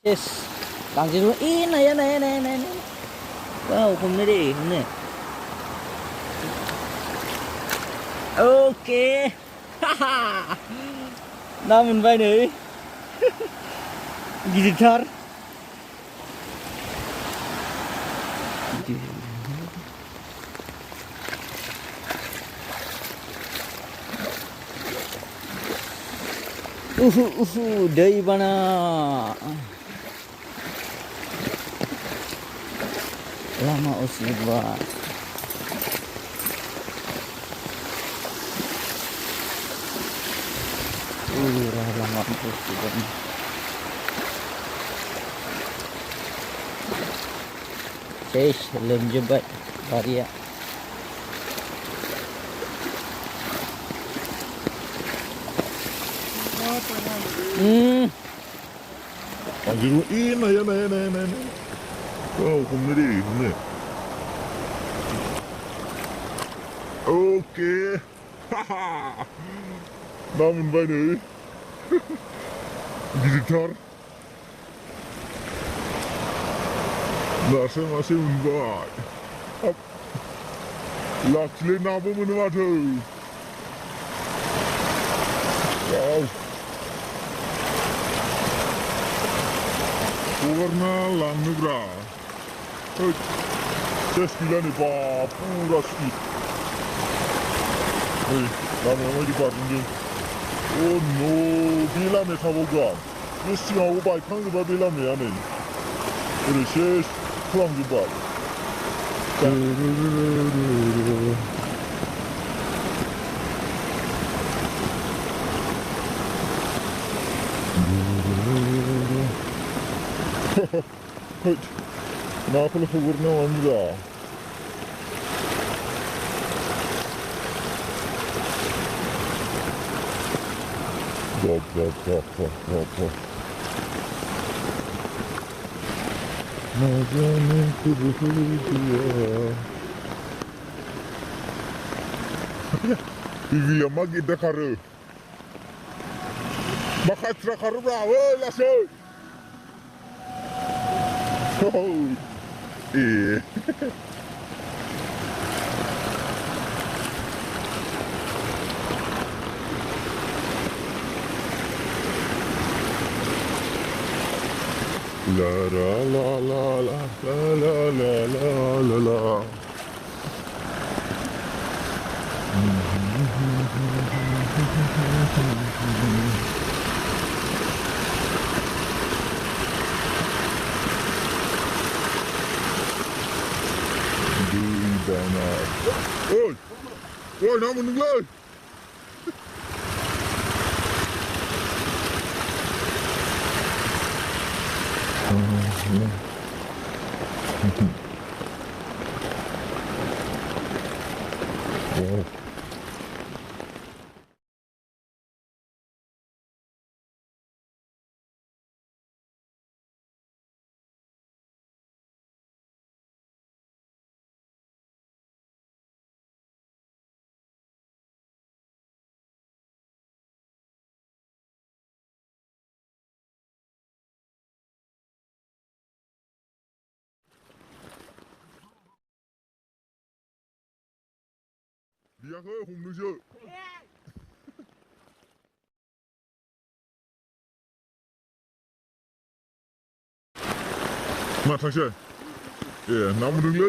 Yes. Langsung dulu. Ini ya, nah. Wow, hukum na di. Ini. Okay. Haha. Namun ba ni? Gitar. Dari mana? Lama usibah. Lama usibah. Belum jebat Varia. Anjir, ini ya, nah. Oh, hukum na di. Ini. Okay. Haha. Namun ba ni? Gitar. Nasa masih unbay. Lakli na po mo naman ito. Wow. Warna lang negra. Hey. Ses gila nih pak. Pura speed. Hey. Lama di parking din. Oh no. Bila me tabogan. Yes siya ako ba. Kang diba bila me yan eh. Pero ses. Kurang diba. Nakapalapagod naman nila. Gop. Najanin ko dia. Bibili magi dakare. Makat dakare bravo, lasso. Oh, yeah. La. Oi, namun nunggu. Wow. Dia ke hùng nước chưa? Mà thằng chơi. Namun nunggu.